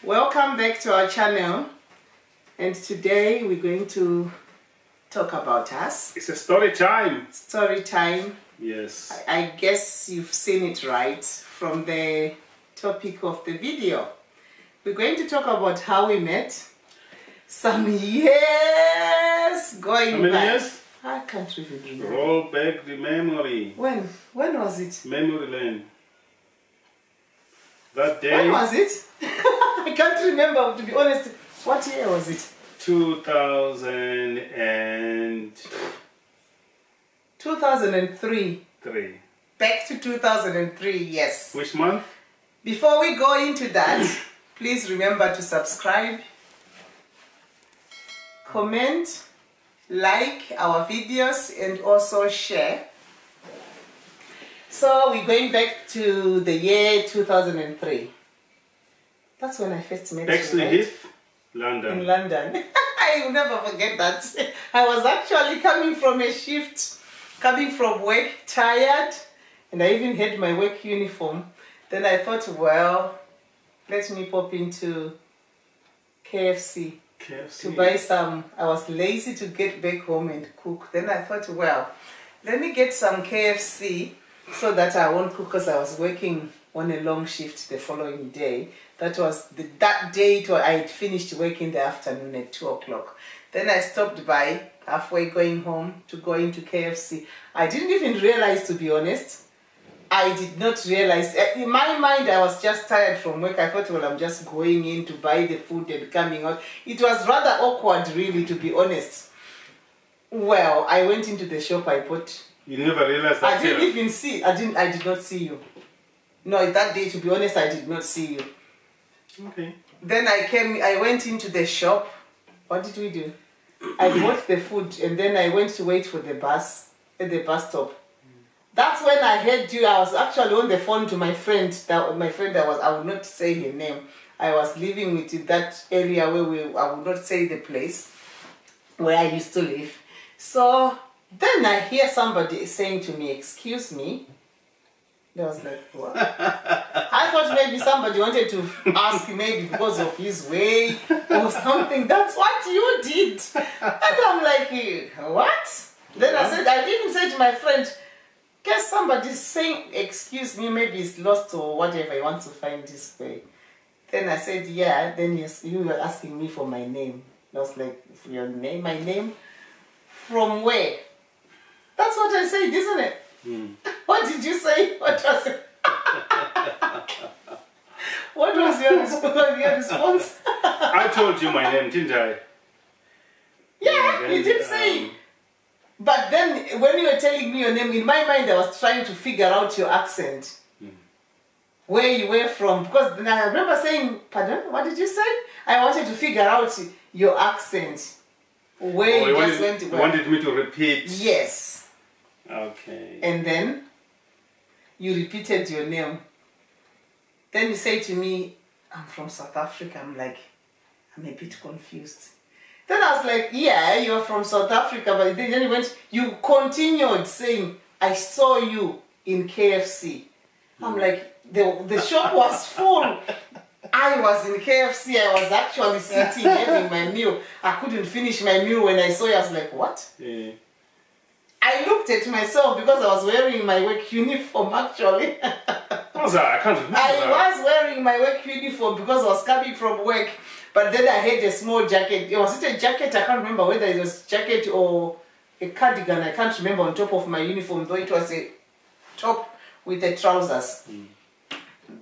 Welcome back to our channel, and today we're going to talk about us. It's a story time. Story time. Yes. I guess you've seen it right from the topic of the video. We're going to talk about how we met some years going How many back. years? I can't even remember. Roll back the memory. When was it? Memory lane. That day. When was it? I can't remember, to be honest. What year was it? 2003. 2003. Back to 2003, yes. Which month? Before we go into that, please remember to subscribe, comment, like our videos, and also share. So we're going back to the year 2003. That's when I first met you, Bexley right? Heath, London. In London. I will never forget that. I was actually coming from a shift, coming from work, tired, and I even had my work uniform. Then I thought, well, let me pop into KFC to buy some. I was lazy to get back home and cook. Then I thought, well, let me get some KFC so that I won't cook, because I was working on a long shift the following day. That was that day I had finished work in the afternoon at 2 o'clock. Then I stopped by halfway going home to go into KFC. I didn't even realize, to be honest. I did not realize. In my mind, I was just tired from work. I thought, well, I'm just going in to buy the food and coming out. It was rather awkward, really, to be honest. Well, I went into the shop, I bought. You never realized that? I didn't even see. I did not see you. No, that day, to be honest, I did not see you. Okay. Then I went into the shop. What did we do? I bought the food, and then I went to wait for the bus at the bus stop. That's when I heard you. I was actually on the phone to my friend. I would not say her name. I was living with in that area where I would not say the place where I used to live. So then I hear somebody saying to me, "Excuse me." I was like, what? I thought maybe somebody wanted to ask, maybe because of his way or something. That's what you did. And I'm like, what? Then I even said to my friend, guess somebody's saying, "Excuse me," maybe it's lost or whatever, he wants to find this way. Then I said, yeah. Then you were asking me for my name. I was like, your name? My name? From where? That's what I said, isn't it? What did you say? What was it? What was your response? I told you my name, didn't I? Yeah, you did say. But then when you were telling me your name, in my mind I was trying to figure out your accent. Where you were from. Because then I remember saying, pardon, what did you say? I wanted to figure out your accent. Where you just went to. You wanted me to repeat? Yes. Okay. And then you repeated your name. Then you say to me, "I'm from South Africa." I'm like, I'm a bit confused. Then I was like, yeah, you're from South Africa. But then you continued saying, "I saw you in KFC." I'm like, the shop was full. I was in KFC. I was actually sitting having my meal. I couldn't finish my meal when I saw you. I was like, what? Yeah. I looked at myself because I was wearing my work uniform, actually. What was that? I can't remember. I was wearing my work uniform because I was coming from work. But then I had a small jacket. Was it a jacket? I can't remember whether it was a jacket or a cardigan. I can't remember, on top of my uniform, though it was a top with the trousers.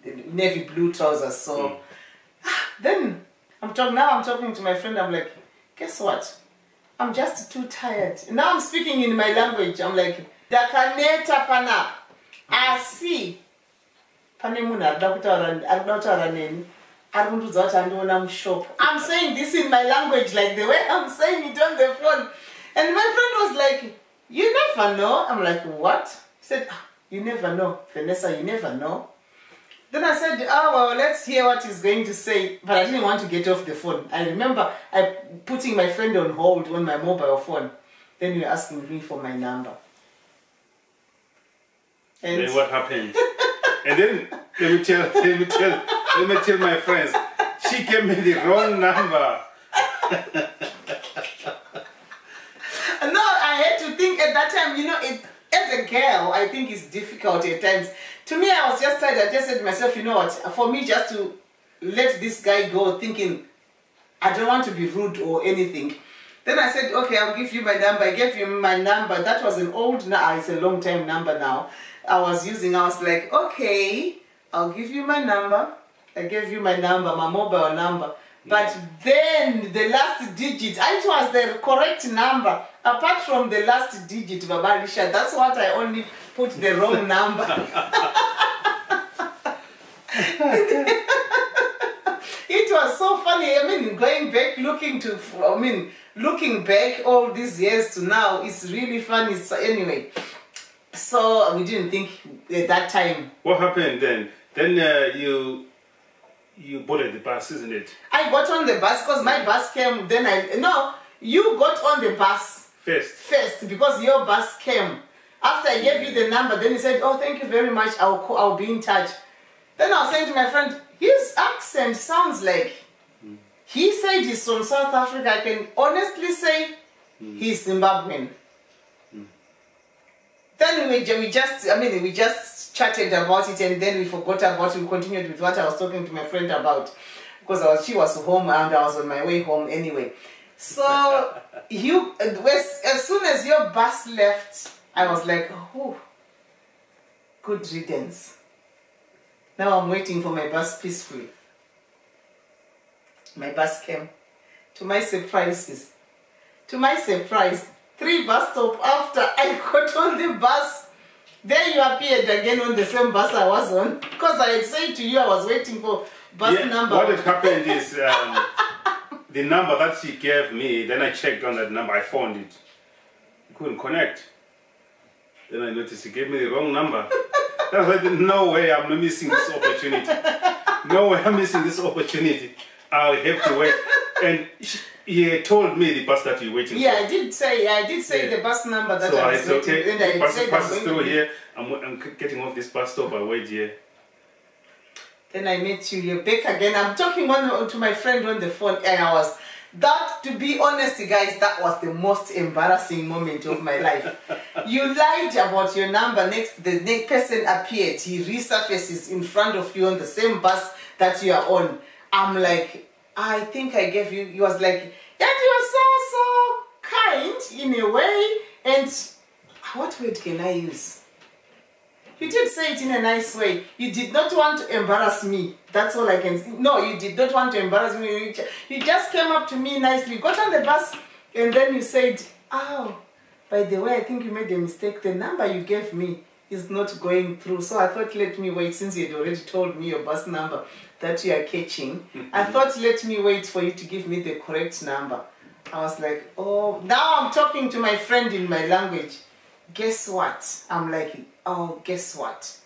The navy blue trousers. So then I'm talking to my friend. I'm like, guess what? I'm just too tired. Now I'm speaking in my language. I'm like, Dakaneta pana. I see. I'm saying this in my language, like the way I'm saying it on the phone. And my friend was like, you never know. I'm like, what? He said, you never know. Vanessa, you never know. Then I said, oh, well, let's hear what he's going to say. But I didn't want to get off the phone. I remember putting my friend on hold on my mobile phone. Then you were asking me for my number. And then what happened? And then let me tell my friends, She gave me the wrong number. No, I had to think at that time, you know, as a girl, I think it's difficult at times. To me, I was just tired. I just said to myself, you know what, for me just to let this guy go thinking I don't want to be rude or anything. Then I said, okay, I'll give you my number. I gave him my number. That was an old, it's a long time number now. I was like, okay, I'll give you my number. I gave you my number, my mobile number. But then the last digit, it was the correct number. Apart from the last digit, Babalisha, that's what I only put the wrong number. It was so funny. I mean, going back, looking back all these years to now, it's really funny. So anyway, so we didn't think at that time. What happened then? Then you boarded the bus, isn't it? I got on the bus because my bus came. Then you got on the bus first because your bus came. After I gave you the number, then he said, "Oh, thank you very much. I'll be in touch." Then I was saying to my friend, his accent sounds like, he said he's from South Africa. I can honestly say he's Zimbabwean. Then we just chatted about it, and then we forgot about it. We continued with what I was talking to my friend about, because she was home and I was on my way home anyway. So as soon as your bus left, I was like, oh, good riddance. Now I'm waiting for my bus peacefully. My bus came. To my surprise, 3 bus stops after I got on the bus, there you appeared again on the same bus I was on. Because I had said to you I was waiting for bus number. What had happened is the number that she gave me, then I checked on that number, I found it. I couldn't connect. Then I noticed she gave me the wrong number. I was like, no way I'm not missing this opportunity. No way I'm missing this opportunity. I'll have to wait. And he told me the bus that you're waiting for. Yeah, I did say the bus number that I was waiting. Okay. And I said bus is still here. I'm getting off this bus stop. I wait here. Then I met you. You're back again. I'm talking to my friend on the phone, and to be honest, guys, that was the most embarrassing moment of my life. You lied about your number. The next person appeared. He resurfaces in front of you on the same bus that you are on. I'm like, I think I gave you. He was like, yeah, you are so kind in a way. And what word can I use? You did say it in a nice way. You did not want to embarrass me. That's all I can say. No, you did not want to embarrass me. You just came up to me nicely, got on the bus, and then you said, oh, by the way, I think you made a mistake. The number you gave me is not going through. So I thought, let me wait, since you had already told me your bus number that you are catching. I thought, let me wait for you to give me the correct number. I was like, oh, now I'm talking to my friend in my language. Guess what? I'm like, oh, guess what?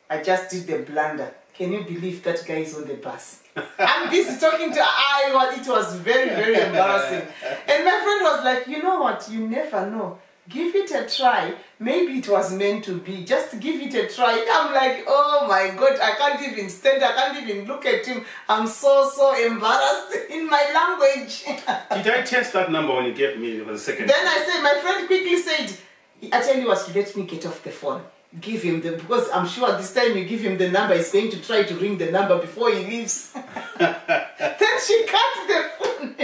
I just did the blunder. Can you believe that guy is on the bus? I'm busy talking to it was very, very embarrassing. And my friend was like, you know what? You never know. Give it a try. Maybe it was meant to be. Just give it a try. I'm like, oh my God, I can't even stand. I can't even look at him. I'm so embarrassed in my language. Did I test that number when you gave me the second? Then I said, my friend quickly said, I tell you what, let me get off the phone. Give him because I'm sure this time you give him the number, he's going to try to ring the number before he leaves. Then she cut the phone.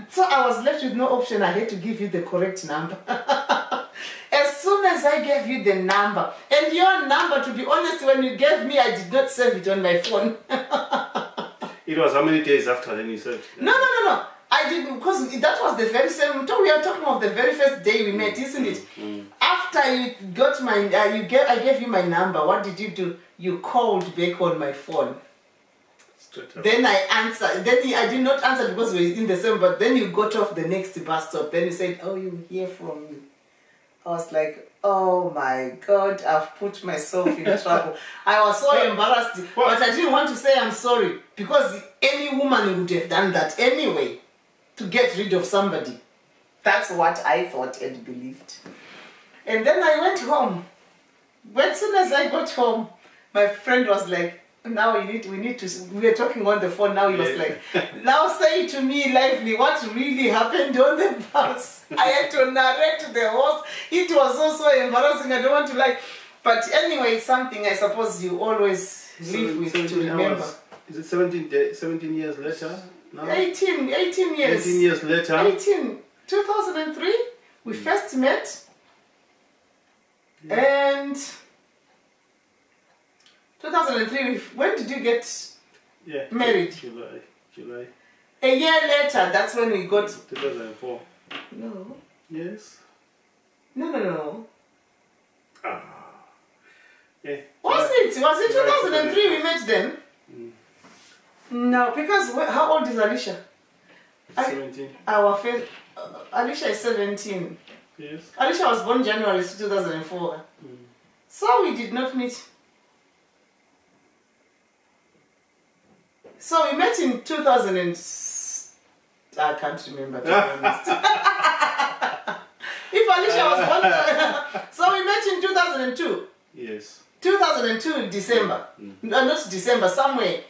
So I was left with no option. I had to give you the correct number. As soon as I gave you the number, and your number, to be honest, when you gave me, I did not save it on my phone. It was how many days after then you said? No. I didn't, because that was the very same. We are talking of the very first day we met, isn't it? After you got my, I gave you my number. What did you do? You called back on my phone. Then I answered. Then I did not answer because we were in the same. But then you got off the next bus stop. Then you said, "Oh, you hear from me." I was like, "Oh my God, I've put myself in trouble." I was so embarrassed, but I didn't want to say I'm sorry because any woman would have done that anyway. To get rid of somebody. That's what I thought and believed. And then I went home. As soon as I got home, my friend was like, Now we need to, we were talking on the phone, now he was like, now say to me lively what really happened on the bus. I had to narrate the whole, it was also embarrassing, I don't want to lie. But anyway, it's something I suppose you always live with to remember. Hours. Is it 17 years later now? 18 years. 18 years later. 2003, we first met. And 2003, when did you get married? July. A year later, that's when we got... 2004. No. Yes. No. Ah. Yeah. Was it 2003 we met then? No, because how old is Alicia? 17. Our first, Alicia is 17. Yes. Alicia was born January 2004. So we did not meet. So we met in 2000 and... I can't remember, to be honest. If Alicia was born... So we met in 2002. Yes. 2002 December. No, not December, somewhere.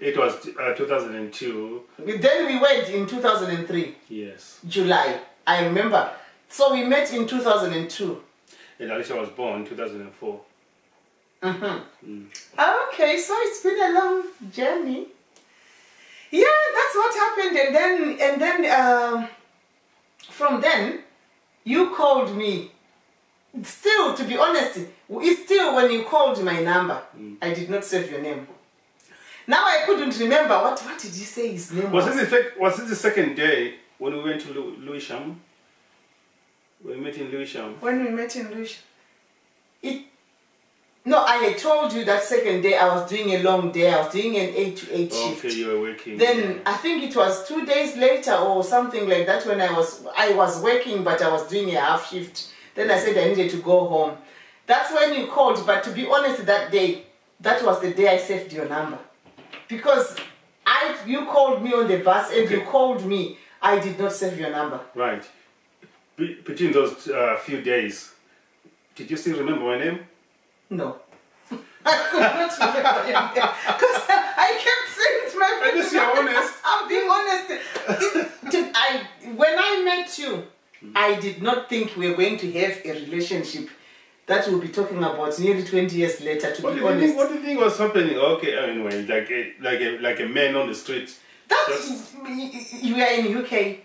It was 2002. Then we went in 2003. Yes. July. I remember. So we met in 2002. And Alicia was born 2004. Okay, so it's been a long journey. Yeah, that's what happened. And then from then, you called me. Still, to be honest, it's still when you called my number, I did not save your name. Now I couldn't remember what did you say his name was. Was it the second day when we went to Lewisham? We met in Lewisham. When we met in Lewisham. No, I had told you that second day I was doing a long day. I was doing an 8 to 8 shift. Okay, you were working. Then I think it was 2 days later or something like that when I was working, but I was doing a half shift. Then I said I needed to go home. That's when you called, but to be honest, that day, that was the day I saved your number. Because you called me on the bus and you called me, I did not save your number. Right. Between those few days, did you still remember my name? No. I could not remember your name. Because I kept saying to my friend, At least you're honest. I'm being honest. When I met you, I did not think we were going to have a relationship that we'll be talking about nearly 20 years later, to be honest. What do you think was happening? Okay, anyway, like a man on the street. You are in UK.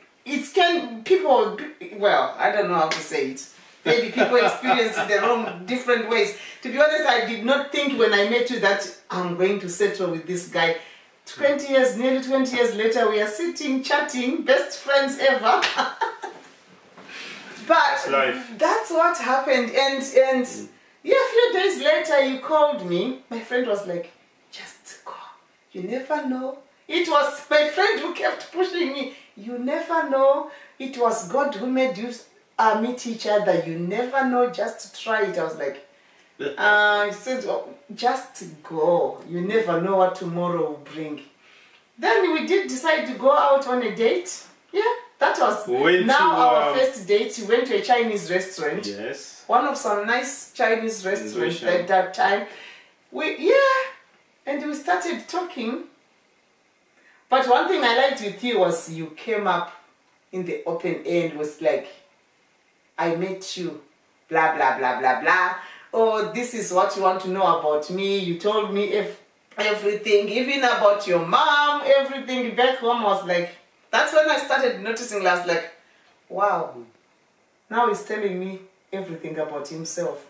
Well, I don't know how to say it. Maybe people experience it the wrong, different ways. To be honest, I did not think when I met you that I'm going to settle with this guy. 20 years, nearly 20 years later, we are sitting, chatting, best friends ever. But that's what happened. And yeah, a few days later, you called me. My friend was like, just go. You never know. It was my friend who kept pushing me. You never know. It was God who made you meet each other. You never know. Just try it. I was like, I said, oh, just go. You never know what tomorrow will bring. Then we did decide to go out on a date. Yeah, that was our first date. We went to a Chinese restaurant. Yes. One of some nice Chinese restaurants at that time. And we started talking. But one thing I liked with you was you came up in the open end, was like, I met you, blah, blah, blah, blah, blah. Oh, this is what you want to know about me. You told me everything, even about your mom, everything back home. I was like, that's when I started noticing, I was like, wow, now he's telling me everything about himself.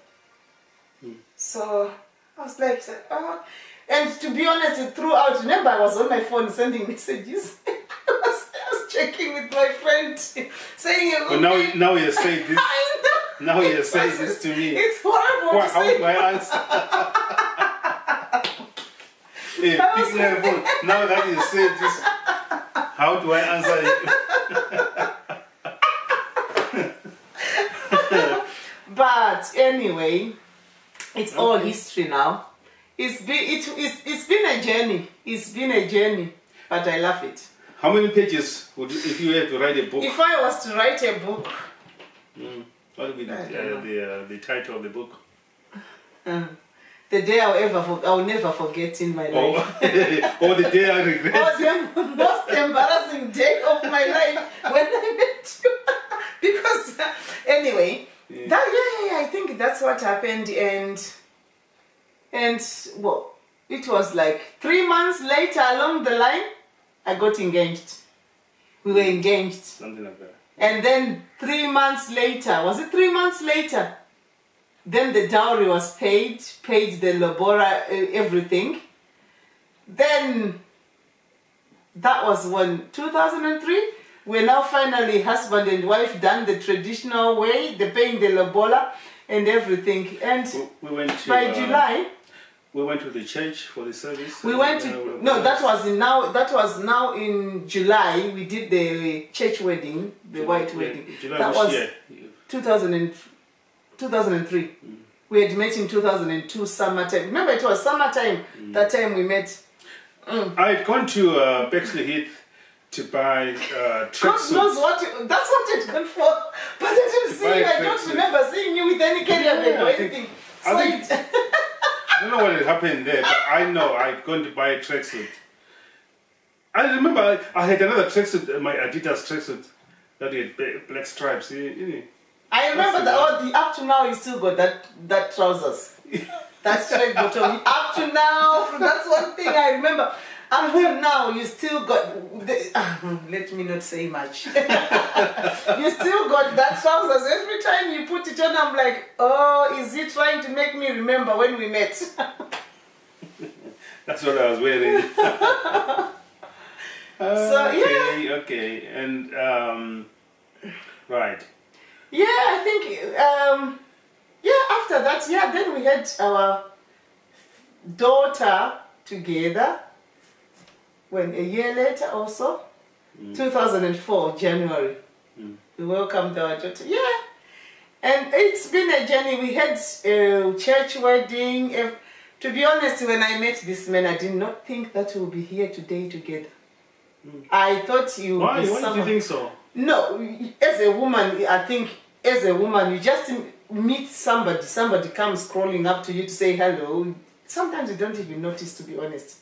So I was like, oh. And to be honest, throughout, remember I was on my phone sending messages. I was checking with my friend, saying, well, now you say this. Now you say this to me. It's horrible to say. How do I answer? Hey, pick my phone. Now that you say this, how do I answer it? But anyway, it's all history now. It's been a journey. It's been a journey, but I love it. How many pages would you, if you had to write a book? If I was to write a book, what would be the title of the book? the day I'll never forget in my life. Or the day I regret. Or the most embarrassing day of my life when I met you. Because anyway, I think that's what happened, and well, it was like 3 months later along the line, I got engaged. We were engaged. Something like that. And then 3 months later, was it 3 months later? Then the dowry was paid the labora, everything. Then, that was when, 2003? We're now finally husband and wife, done the traditional way, the paying the lobola and everything. And we went to, by July, we went to the church for the service. We went to that was now in July. We did the church wedding, the white wedding. July that was year? 2003. We had met in 2002 summertime. Remember, it was summertime. That time we met. I had gone to Bexley Heath to buy tracksuits. God knows that's what it gone for. But I didn't see you. I don't remember seeing you with any carrier bag or anything. I don't know what had happened there, but I know I'd gone to buy a tracksuit. I remember I had another tracksuit, my Adidas tracksuit, that had black stripes. I remember that up to now you still got that trousers. That straight bottom. Up to now, that's one thing I remember. Up to now, you still got let me not say much. You still got that trousers. Every time you put it on, I'm like, oh, is he trying to make me remember when we met? That's what I was wearing. Okay, and right. Yeah, I think after that, then we had our daughter together. When a year later also, 2004, January, we welcomed our daughter. Yeah, and it's been a journey. We had a church wedding. To be honest, when I met this man, I did not think that we'll be here today together. I thought you would Why? be Why did you think so? No, as a woman, I think as a woman, you just meet somebody comes crawling up to you to say hello. Sometimes you don't even notice, to be honest.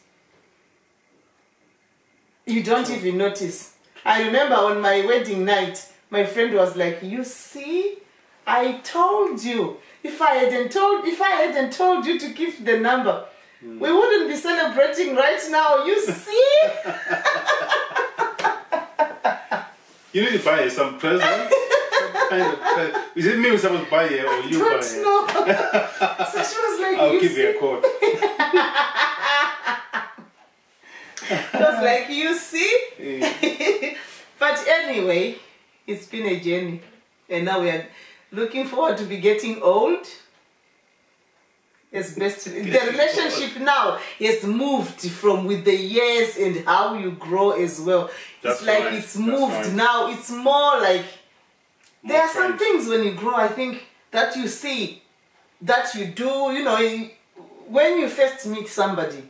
You don't even notice. I remember on my wedding night, my friend was like, you see, I told you. If I hadn't told you to keep the number, we wouldn't be celebrating right now. You see? You need to buy her some present. Is it me who's supposed to buy her or you buy her? I don't know. So she was like, I'll give you a quote. I was like, you see? But anyway, it's been a journey. And now we are looking forward to be getting old. The relationship now has moved from with the years and how you grow as well. It's like it's moved now. It's more like there are some things when you grow, I think, that you see, that you do, when you first meet somebody.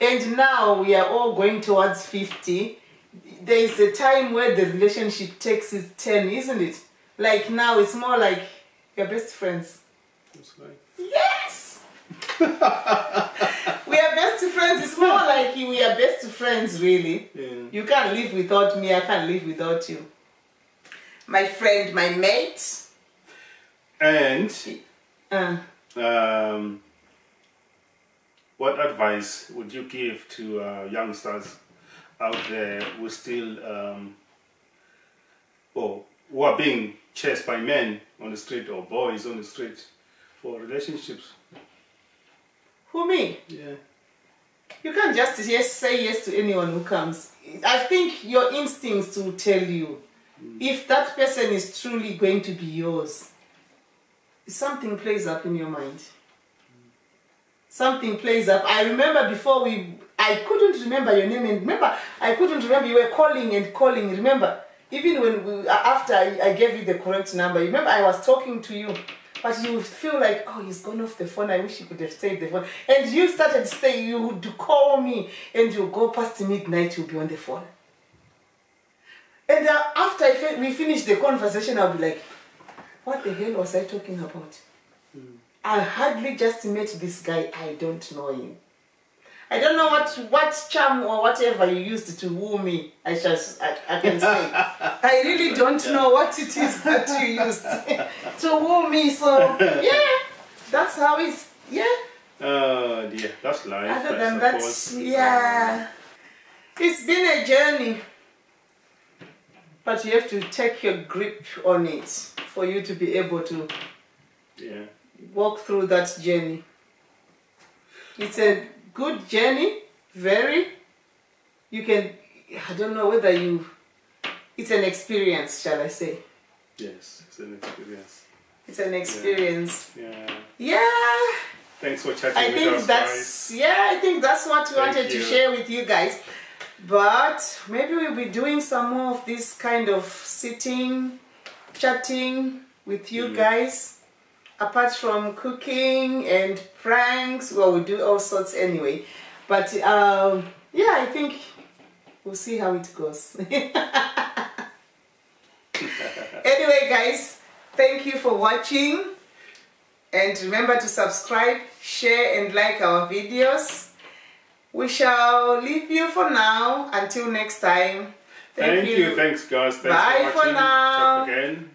And now we are all going towards 50. There is a time where the relationship takes its turn, isn't it? Like now it's more like you're best friends. That's right. Yes! We are best friends. It's more like we are best friends, really. Yeah. You can't live without me, I can't live without you. My friend, my mate. And what advice would you give to youngsters out there who still, who are being chased by men on the street or boys on the street for relationships? Who, me? Yeah. You can't just say yes to anyone who comes. I think your instincts will tell you if that person is truly going to be yours. Something plays up in your mind. Something plays up. I remember before I couldn't remember your name, and remember, I couldn't remember, you were calling and calling, remember? Even when after I gave you the correct number, remember I was talking to you, but you feel like, oh, he's gone off the phone, I wish he could have stayed the phone. And you started staying, you would call me, and you go past midnight, you'll be on the phone. And after we finished the conversation, I'll be like, what the hell was I talking about? I hardly just met this guy. I don't know him. I don't know what charm or whatever you used to woo me. I can say. I really don't know what it is that you used to woo me. So yeah, that's how it's. Yeah. Oh dear, that's life. Other than that, yeah, it's been a journey. But you have to take your grip on it for you to be able to walk through that journey. It's a good journey, very. You can, I don't know whether you, it's an experience, shall I say? Yes, it's an experience. It's an experience. Yeah. Thanks for chatting with us, guys. Yeah, I think that's what we wanted to share with you guys. But maybe we'll be doing some more of this kind of sitting, chatting with you guys. Apart from cooking and pranks, well, we do all sorts anyway. But yeah, I think we'll see how it goes. Anyway, guys, thank you for watching. And remember to subscribe, share, and like our videos. We shall leave you for now. Until next time. Thank you. Thanks, guys. Thanks Bye for watching. for now. Talk again.